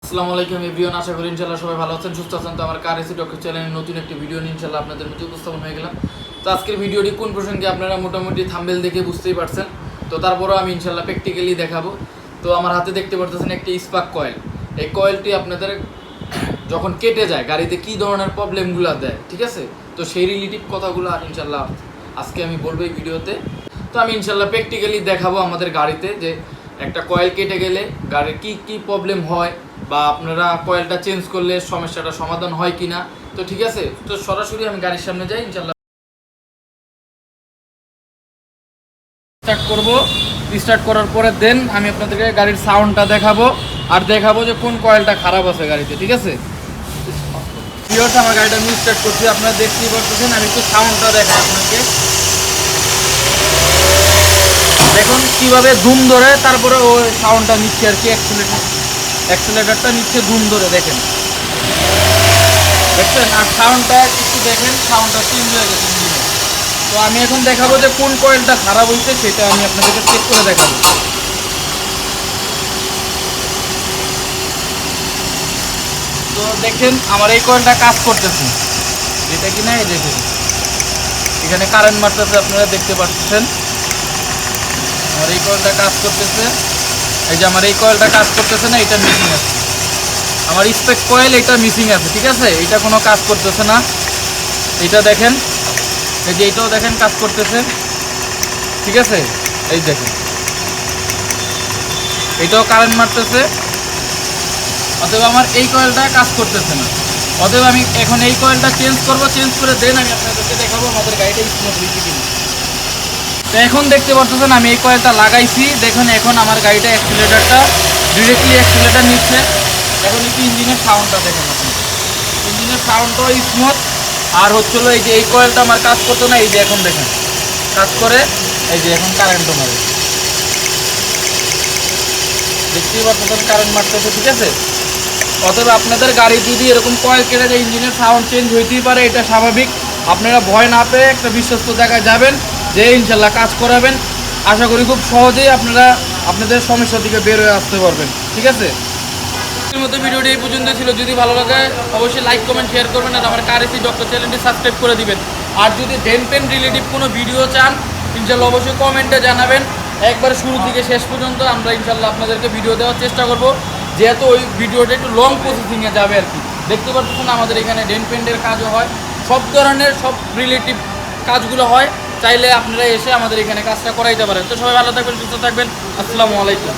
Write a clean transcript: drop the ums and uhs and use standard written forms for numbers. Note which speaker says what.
Speaker 1: আসসালামু আলাইকুম এভরিওয়ান, আশা করি ইনশাআল্লাহ সবাই ভালো আছেন, সুস্থ আছেন। তো আমার কার এসি ডক্টর চ্যানেলের নতুন একটি ভিডিও নিয়ে ইনশাআল্লাহ আপনাদের মধ্যে উপস্থাপন হয়ে গেলাম। তো আজকের ভিডিওটি কোন প্রসঙ্গে আপনারা মোটামুটি থাম্বনেল দেখে বুঝতেই পারছেন। তো তারপরেও আমি ইনশাআল্লাহ প্র্যাকটিক্যালি দেখাবো। তো আমার হাতে দেখতে পারতেছেন একটি স্পার্ক কয়েল। এই কয়েলটি আপনাদের যখন কেটে যায় গাড়িতে কী ধরনের প্রবলেমগুলো দেয়, ঠিক আছে? তো সেই রিলেটিভ কথাগুলো ইনশাআল্লাহ আজকে আমি বলবো এই ভিডিওতে। তো আমি ইনশাআল্লাহ প্র্যাকটিক্যালি দেখাবো আমাদের গাড়িতে যে একটা কয়েল কেটে গেলে গাড়ির কী প্রবলেম হয়, বা আপনারা কয়েলটা চেঞ্জ করলে সমস্যাটা সমাধান হয় কিনা। তো ঠিক আছে, তো সরাসরি আমি গাড়ির সামনে যাই ইনশাআল্লাহ স্টার্ট করব। স্টার্ট করার পরে দেন আমি আপনাদেরকে গাড়ির সাউন্ডটা দেখাবো, আর দেখাবো যে কোন কয়েলটা খারাপ আছে গাড়িতে, ঠিক আছে? পিওরটা আমার গাড়িটা আমি স্টার্ট করছি, আপনারা দেখতেই পারতেছেন। আমি একটু সাউন্ডটা দেখাই আপনাকে, দেখুন কীভাবে ধুম ধরে তারপরে ও সাউন্ডটা নিচ্ছে আর কি। অ্যাক্সেলেটারটা নিচ্ছে ধুম ধরে, দেখেন দেখছেন। আর সাউন্ডটা একটু দেখেন, সাউন্ডটা চেঞ্জ হয়ে গেছে ইঞ্জিনে। তো আমি এখন দেখাবো যে কোন কয়েলটা খারাপ হয়েছে, সেটা আমি আপনাদেরকে চেক করে দেখাবো। তো দেখেন আমার এই কয়েলটা কাজ করতেছে, যেটা কিনা এই দেখেন এখানে কারেন্ট মারতেছে, আপনারা দেখতে পাচ্ছেন। আমার এই কয়েলটা কাজ করতেছে, এই যে আমার এই কয়েলটা কাজ করতেছে না, এটা মিসিং আছে। আমার স্পেক কয়েল এটা মিসিং আছে, ঠিক আছে? এটা কোনো কাজ করতেছে না। এটা দেখেন, এই যে এইটাও দেখেন কাজ করতেছে, ঠিক আছে? এই দেখেন এটাও কারেন্ট মারতেছে, অতএব আমার এই কয়েলটা কাজ করতেছে না। অতএব আমি এখন এই কয়েলটা চেঞ্জ করব, চেঞ্জ করে দেন আমি আপনাদেরকে দেখাবো আমাদের গাড়িটা স্মুথ হয়েছে কিনা। তো এখন দেখতে পাচ্ছেন আমি এই কয়েলটা লাগাইছি, দেখুন এখন আমার গাড়িটা অ্যাক্সিলারেটরটা ডিরেক্টলি অ্যাক্সিলারেটর নিচ্ছে। এখন একটু ইঞ্জিনের সাউন্ডটা দেখেন, আপনি ইঞ্জিনের সাউন্ডটাও স্মুথ। আর হচ্ছিল এই যে এই কয়েলটা আমার কাজ করতো না, এই যে এখন দেখেন কাজ করে, এই যে এখন কারেন্টও মারে, দেখতেই পাচ্ছেন কারেন্ট মারতেছে, ঠিক আছে? অতএব আপনাদের গাড়ি যদি এরকম কয়েল কেটে যায়, ইঞ্জিনের সাউন্ড চেঞ্জ হইতেই পারে, এটা স্বাভাবিক। আপনারা ভয় না পেয়ে একটা বিশ্বস্ত জায়গায় যাবেন, যে ইনশাল্লাহ কাজ করাবেন। আশা করি খুব সহজেই আপনারা আপনাদের সমস্যা থেকে বের হয়ে আসতে পারবেন, ঠিক আছে? মতো ভিডিওটি এই পর্যন্ত ছিল। যদি ভালো লাগে অবশ্যই লাইক কমেন্ট শেয়ার করবেন, আর আমার কার এসি ডক্টর চ্যানেলটি সাবস্ক্রাইব করে দিবেন। আর যদি ডেন পেন রিলেটিভ কোনো ভিডিও চান ইনশাল্লাহ অবশ্যই কমেন্টে জানাবেন। একবার শুরু থেকে শেষ পর্যন্ত আমরা ইনশাল্লাহ আপনাদেরকে ভিডিও দেওয়ার চেষ্টা করব, যেহেতু ওই ভিডিওটা একটু লং প্রসেসিংয়ে যাবে আর কি। দেখতে পাচ্ছেন আমাদের এখানে ডেন পেন্টের কাজও হয়, সব ধরনের সব রিলেটিভ কাজগুলো হয়। চাইলে আপনারা এসে আমাদের এখানে কাজটা করাইতে পারেন। তো সবাই ভালো থাকবেন, সুস্থ থাকবেন। আসসালামু আলাইকুম।